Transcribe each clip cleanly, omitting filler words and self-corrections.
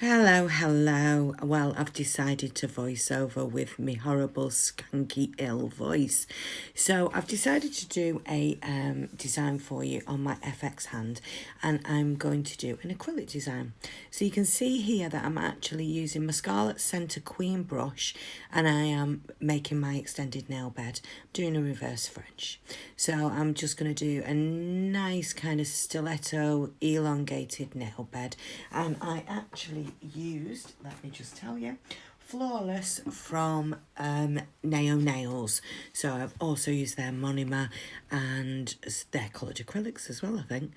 Hello. Well, I've decided to voice over with my horrible, skanky, ill voice. So I've decided to do a design for you on my FX hand, and I'm going to do an acrylic design. So you can see here that I'm actually using my Scarlett Senter Queen brush, and I am making my extended nail bed, doing a reverse French. So I'm just going to do a nice kind of stiletto elongated nail bed, and I actually used, let me just tell you, Flawless from Naio Nails. So I've also used their monomer and their coloured acrylics as well, I think.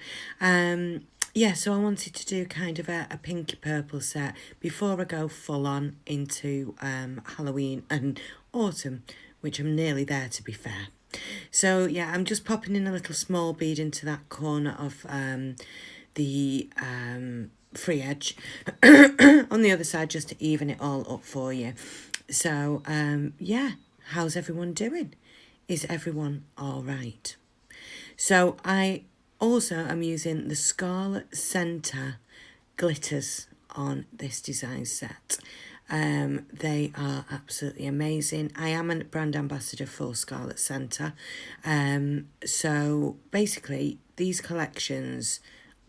Yeah, so I wanted to do kind of a pinky purple set before I go full on into Halloween and autumn, which I'm nearly there, to be fair. So yeah, I'm just popping in a little small bead into that corner of the free edge on the other side, just to even it all up for you. So yeah, how's everyone doing? Is everyone all right? So I also am using the Scarlett Senter Glitters on this design set. They are absolutely amazing. I am a brand ambassador for Scarlett Senter. So basically, these collections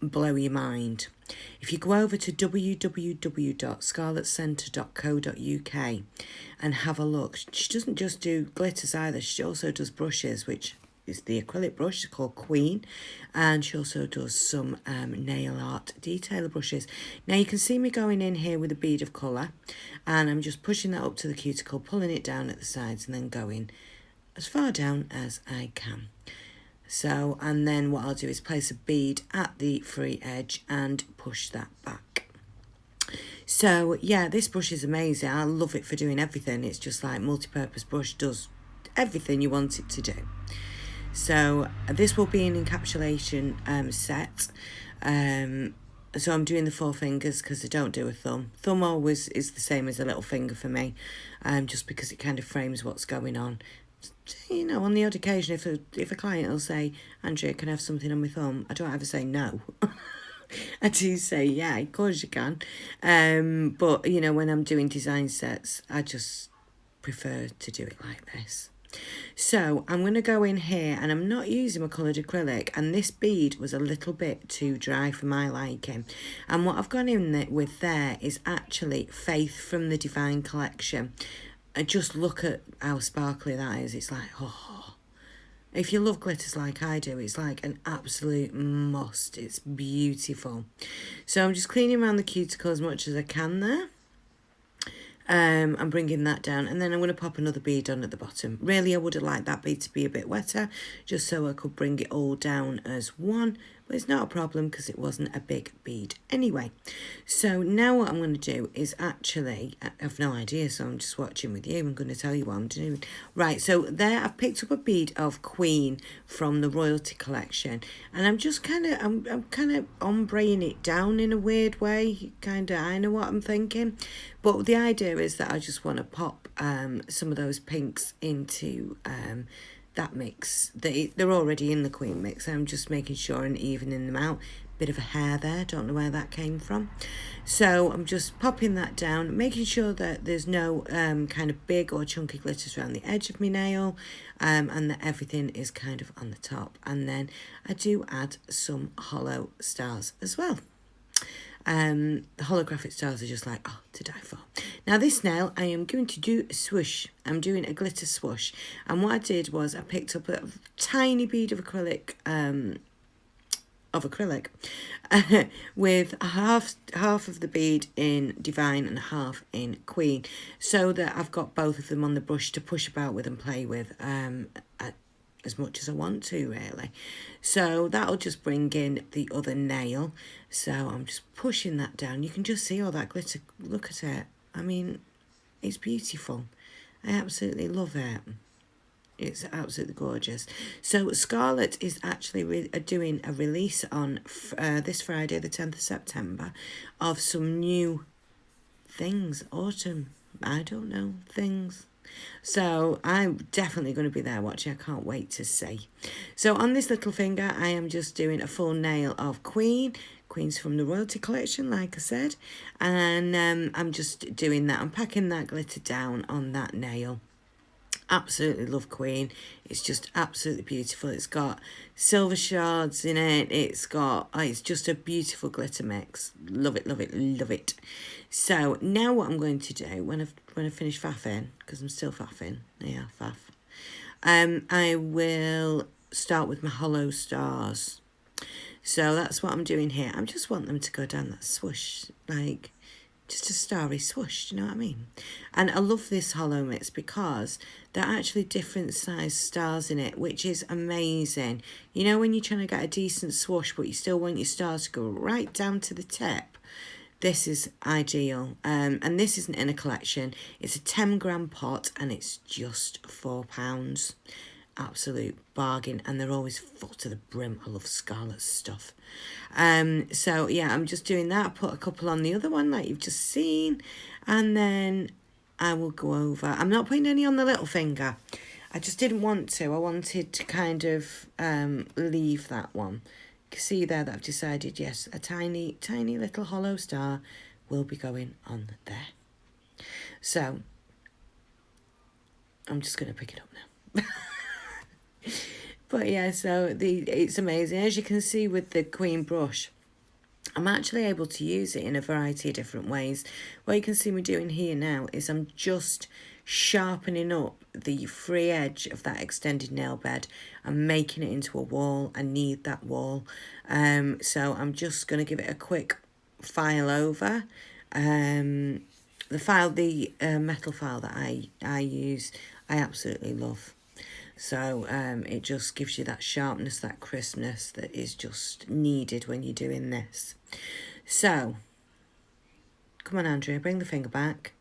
blow your mind. If you go over to www.scarlettsenter.co.uk and have a look, she doesn't just do glitters either, she also does brushes, which is the acrylic brush called Queen, and she also does some nail art detailer brushes. Now you can see me going in here with a bead of colour, and I'm just pushing that up to the cuticle, pulling it down at the sides, and then going as far down as I can. So, and then what I'll do is place a bead at the free edge and push that back. So yeah, this brush is amazing. I love it for doing everything. It's just like multi-purpose brush, does everything you want it to do. So this will be an encapsulation set. So I'm doing the 4 fingers because I don't do a thumb. Thumb always is the same as a little finger for me, just because it kind of frames what's going on. You know, on the odd occasion, if a client will say, Andrea, can I have something on my thumb? I don't ever say no. I do say, yeah, of course you can. But, you know, when I'm doing design sets, I just prefer to do it like this. So I'm going to go in here, and I'm not using my coloured acrylic, and this bead was a little bit too dry for my liking. And what I've gone in with there is actually Faith from the Divine collection. And just look at how sparkly that is. It's like, oh. If you love glitters like I do, it's like an absolute must. It's beautiful. So I'm just cleaning around the cuticle as much as I can there. I'm bringing that down, and then I'm going to pop another bead on at the bottom. Really, I would have liked that bead to be a bit wetter, just so I could bring it all down as one, but it's not a problem because it wasn't a big bead anyway. So now what I'm going to do is actually, I have no idea, so I'm just watching with you. I'm going to tell you what I'm doing. Right, so there I've picked up a bead of Queen from the Royalty collection, and I'm just kind of, I'm kind of ombreing it down in a weird way. Kind of, I know what I'm thinking. But the idea is that I just want to pop some of those pinks into that mix. They're already in the Queen mix. I'm just making sure and evening them out. Bit of a hair there, don't know where that came from. So I'm just popping that down, making sure that there's no kind of big or chunky glitters around the edge of my nail, and that everything is kind of on the top. And then I do add some hollow stars as well. The holographic stars are just like, oh, to die for. Now this nail, I am going to do a swoosh. I'm doing a glitter swoosh. And what I did was I picked up a tiny bead of acrylic, with half of the bead in Divine and half in Queen, so that I've got both of them on the brush to push about with and play with as much as I want to, really. So that'll just bring in the other nail. So I'm just pushing that down. You can just see all that glitter. Look at it. I mean, it's beautiful. I absolutely love it. It's absolutely gorgeous. So Scarlett is actually doing a release on this Friday, the 10th of September, of some new things. Autumn, I don't know, things. So I'm definitely going to be there watching. I can't wait to see. So on this little finger, I am just doing a full nail of Queen. Queen's from the Royalty Collection, like I said. And I'm just doing that. I'm packing that glitter down on that nail. Absolutely love Queen. It's just absolutely beautiful. It's got silver shards in it. It's got, it's just a beautiful glitter mix. Love it, love it, love it. So now what I'm going to do when I finish faffing, because I'm still faffing, yeah, faff. I will start with my hollow stars. So that's what I'm doing here. I just want them to go down that swoosh, like just a starry swoosh, do you know what I mean? And I love this hollow mix because there are actually different size stars in it, which is amazing. You know, when you're trying to get a decent swoosh, but you still want your stars to go right down to the tip, this is ideal. And this isn't in a collection. It's a 10-gram pot and it's just £4. Absolute bargain, and they're always full to the brim. I love Scarlett's stuff. So yeah, I'm just doing that. Put a couple on the other one like you've just seen, and then I will go over. I'm not putting any on the little finger. I just didn't want to. I wanted to kind of leave that one. You can see there that I've decided, yes, a tiny little hollow star will be going on there. So I'm just going to pick it up now. But yeah, so it's amazing. As you can see with the Queen brush, I'm actually able to use it in a variety of different ways. What you can see me doing here now is I'm just sharpening up the free edge of that extended nail bed and making it into a wall. I need that wall. So I'm just going to give it a quick file over. The metal file that I use, I absolutely love. So it just gives you that sharpness, that crispness that is just needed when you're doing this. So, come on, Andrea, bring the finger back.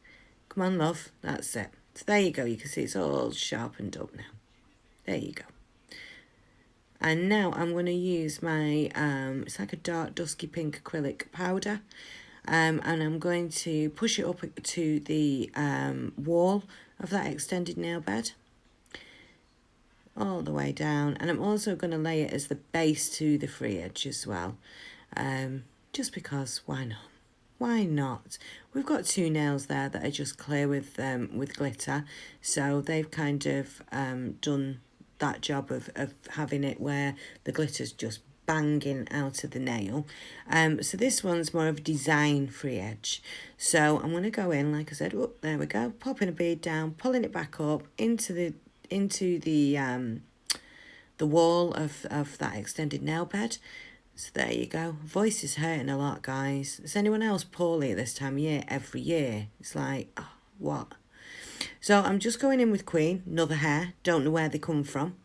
Come on, love, that's it. So there you go, you can see it's all sharpened up now. There you go. And now I'm going to use my, it's like a dark dusky pink acrylic powder. And I'm going to push it up to the wall of that extended nail bed. All the way down, and I'm also going to lay it as the base to the free edge as well, just because why not? We've got two nails there that are just clear with glitter, so they've kind of done that job of having it where the glitter's just banging out of the nail. So this one's more of a design free edge, so I'm going to go in, like I said, oh, there we go, popping a bead down, pulling it back up into the wall of that extended nail bed. So there you go. Voice is hurting a lot, guys. Is anyone else poorly at this time of year? Every year it's like, oh, what? So I'm just going in with Queen, another hair, don't know where they come from.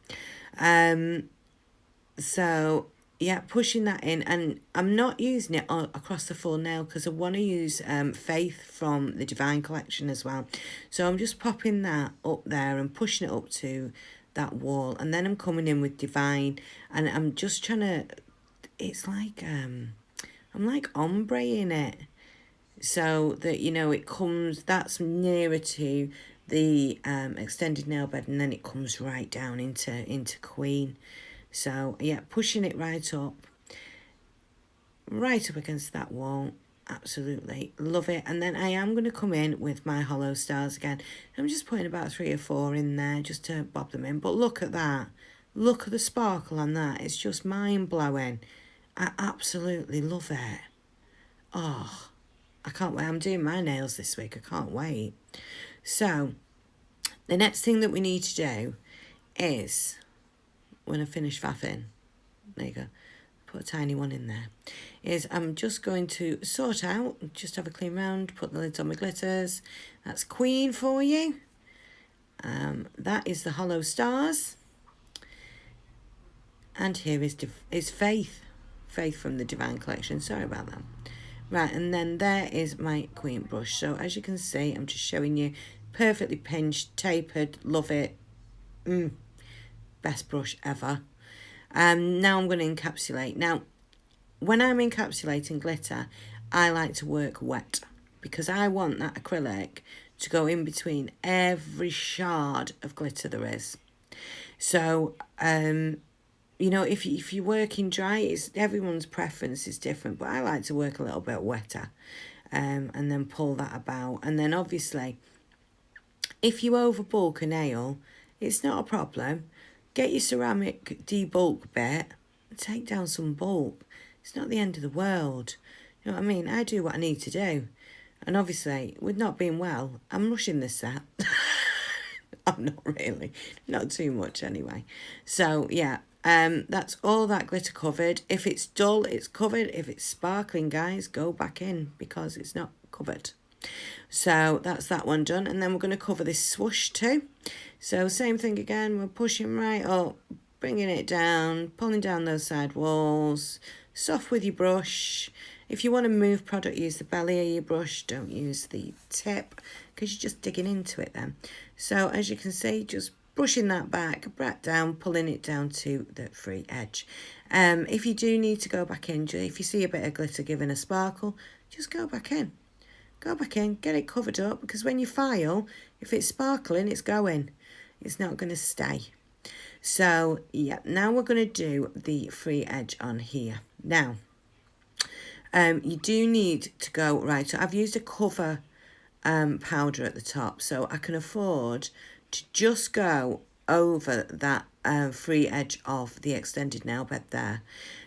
So yeah, pushing that in, and I'm not using it across the full nail because I want to use Faith from the Divine collection as well. So I'm just popping that up there and pushing it up to that wall, and then I'm coming in with Divine, and I'm just trying to, it's like, I'm like ombre-ing it so that, you know, it comes, that's nearer to the extended nail bed, and then it comes right down into Queen. So yeah, pushing it right up against that wall. Absolutely love it. And then I am going to come in with my hollow stars again. I'm just putting about 3 or 4 in there just to bob them in. But look at that. Look at the sparkle on that. It's just mind-blowing. I absolutely love it. Oh, I can't wait. I'm doing my nails this week. I can't wait. So the next thing that we need to do is, when I finish faffing, there you go, put a tiny one in there, is I'm just going to sort out, just have a clean round, put the lids on my glitters. That's Queen for you. That is the hollow stars. And here is Faith from the Divine collection. Sorry about that. Right, and then there is my Queen brush. So as you can see, I'm just showing you, perfectly pinched, tapered, love it. Best brush ever. Now I'm going to encapsulate. Now, when I'm encapsulating glitter, I like to work wet because I want that acrylic to go in between every shard of glitter there is. So, you know, if you're working dry, everyone's preference is different, but I like to work a little bit wetter, and then pull that about. And then obviously, if you overbulk a nail, it's not a problem. Get your ceramic debulk bit and take down some bulk. It's not the end of the world. You know what I mean? I do what I need to do. And obviously, with not being well, I'm rushing this set. I'm not really. Not too much anyway. So, yeah. That's all that glitter covered. If it's dull, it's covered. If it's sparkling, guys, go back in because it's not covered. So that's that one done. And then we're going to cover this swoosh too. So same thing again. We're pushing right up, bringing it down, pulling down those side walls. Soft with your brush. If you want to move product, use the belly of your brush. Don't use the tip because you're just digging into it then. So as you can see, just brushing that back down, pulling it down to the free edge. If you do need to go back in, if you see a bit of glitter giving a sparkle, just go back in. Go back in, get it covered up, because when you file, if it's sparkling, it's going. It's not going to stay. So, yeah, now we're going to do the free edge on here. Now, you do need to go, right, so I've used a cover powder at the top, so I can afford to just go over that free edge of the extended nail bed there.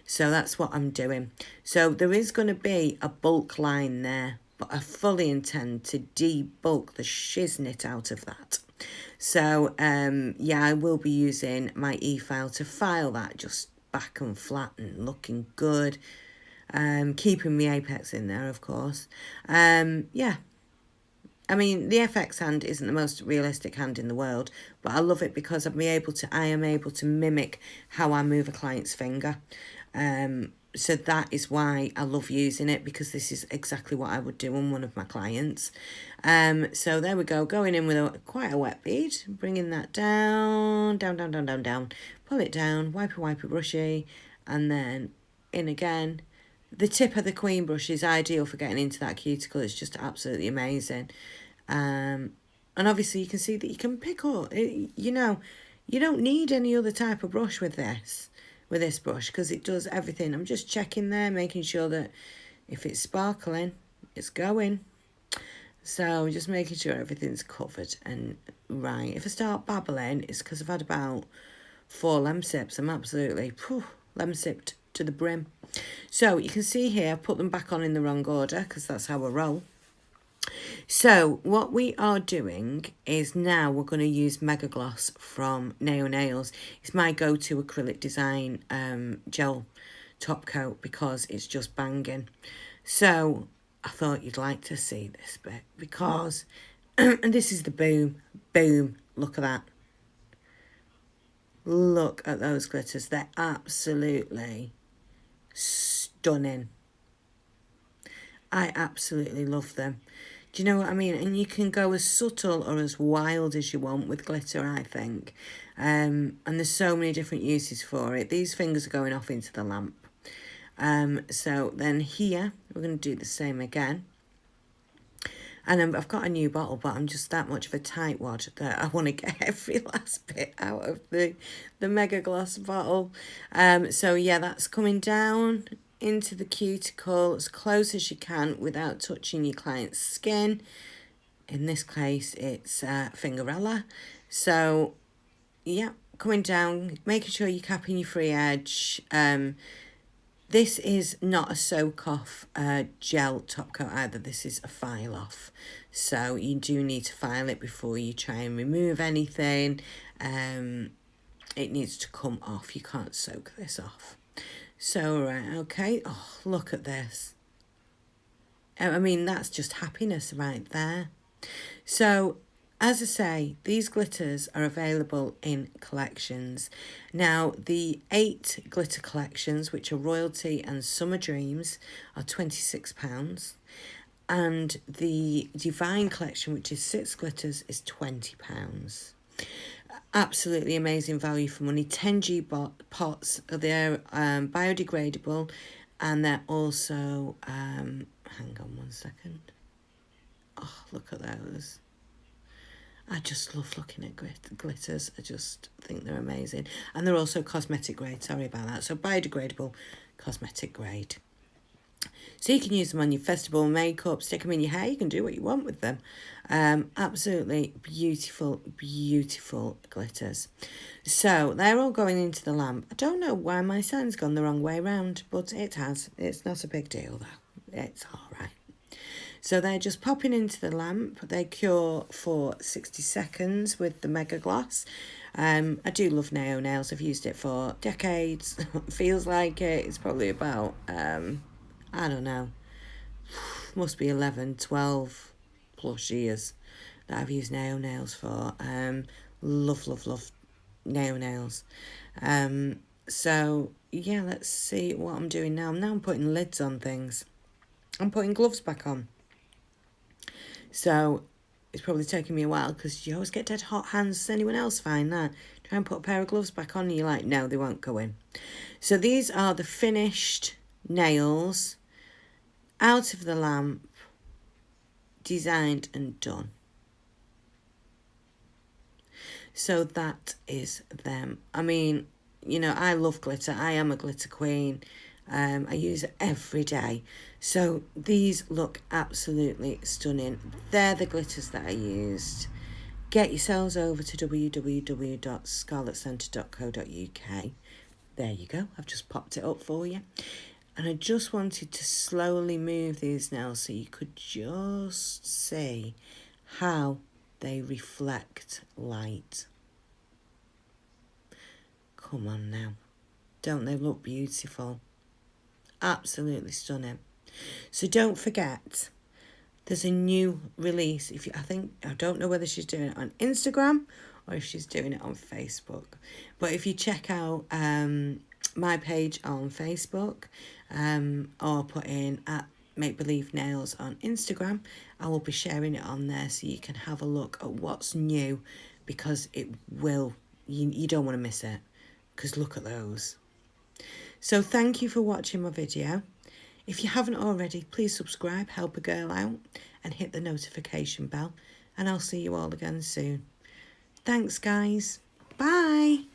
So that's what I'm doing. So there is going to be a bulk line there, but I fully intend to debulk the shiznit out of that. So, yeah, I will be using my e-file to file that just back and flat and looking good. Keeping the apex in there, of course. Yeah. I mean, the FX hand isn't the most realistic hand in the world, but I love it because I am able to mimic how I move a client's finger. So that is why I love using it, because this is exactly what I would do on one of my clients. So there we go, going in with quite a wet bead, bringing that down, down, down, down, down, down, pull it down, wipe brushy, and then in again. The tip of the queen brush is ideal for getting into that cuticle. It's just absolutely amazing. And obviously you can see that you can pick up, you know, you don't need any other type of brush with this brush, because it does everything. I'm just checking there, making sure that if it's sparkling, it's going. So just making sure everything's covered and right. If I start babbling, it's because I've had about 4 lem sips. I'm absolutely lem sipped to the brim. So you can see here, I put them back on in the wrong order because that's how I roll. So what we are doing is now we're going to use Mega Gloss from Naio Nails. It's my go-to acrylic design gel top coat because it's just banging. So I thought you'd like to see this bit because, and this is the boom, look at that. Look at those glitters, they're absolutely stunning. I absolutely love them. Do you know what I mean? And you can go as subtle or as wild as you want with glitter, I think. And there's so many different uses for it. These fingers are going off into the lamp. So then here, we're going to do the same again. And I've got a new bottle, but I'm just that much of a tightwad that I want to get every last bit out of the Mega Gloss bottle. So yeah, that's coming down into the cuticle as close as you can without touching your client's skin. In this case, it's Fingerella. So yeah, coming down, making sure you're capping your free edge. This is not a soak-off gel top coat either. This is a file-off. So you do need to file it before you try and remove anything. It needs to come off. You can't soak this off. So, right, okay. Oh, look at this. I mean, that's just happiness right there. So, as I say, these glitters are available in collections. Now, the 8 glitter collections, which are Royalty and Summer Dreams, are £26. And the Divine collection, which is 6 glitters, is £20. Absolutely amazing value for money. 10G pots, they're biodegradable, and they're also, hang on one second. Oh, look at those. I just love looking at glitters. I just think they're amazing. And they're also cosmetic grade, sorry about that. So biodegradable cosmetic grade. So you can use them on your festival makeup, stick them in your hair, you can do what you want with them. Absolutely beautiful, beautiful glitters. So they're all going into the lamp. I don't know why my sign's gone the wrong way round, but it has. It's not a big deal though. It's all right. So they're just popping into the lamp. They cure for 60 seconds with the Mega Gloss. I do love Naio nails. I've used it for decades. Feels like it. It's probably about, I don't know, must be 11, 12 plus years that I've used Naio nails for. Love, love, love Naio nails. So, yeah, let's see what I'm doing now. Now I'm putting lids on things. I'm putting gloves back on. So it's probably taking me a while because you always get dead hot hands. Does anyone else find that? Try and put a pair of gloves back on and you're like, no, they won't go in. So these are the finished nails out of the lamp, designed and done. So that is them. I mean, you know, I love glitter. I am a glitter queen. I use it every day. So these look absolutely stunning. They're the glitters that I used. Get yourselves over to www.scarlettsenter.co.uk. There you go. I've just popped it up for you. And I just wanted to slowly move these now so you could just see how they reflect light. Come on now. Don't they look beautiful? Absolutely stunning. So don't forget, there's a new release. I don't know whether she's doing it on Instagram or if she's doing it on Facebook. But if you check out my page on Facebook or put in at Make Believe Nails on Instagram, I will be sharing it on there so you can have a look at what's new, because it will, you don't want to miss it, because look at those. So thank you for watching my video. If you haven't already, please subscribe, help a girl out, and hit the notification bell. And I'll see you all again soon. Thanks, guys. Bye.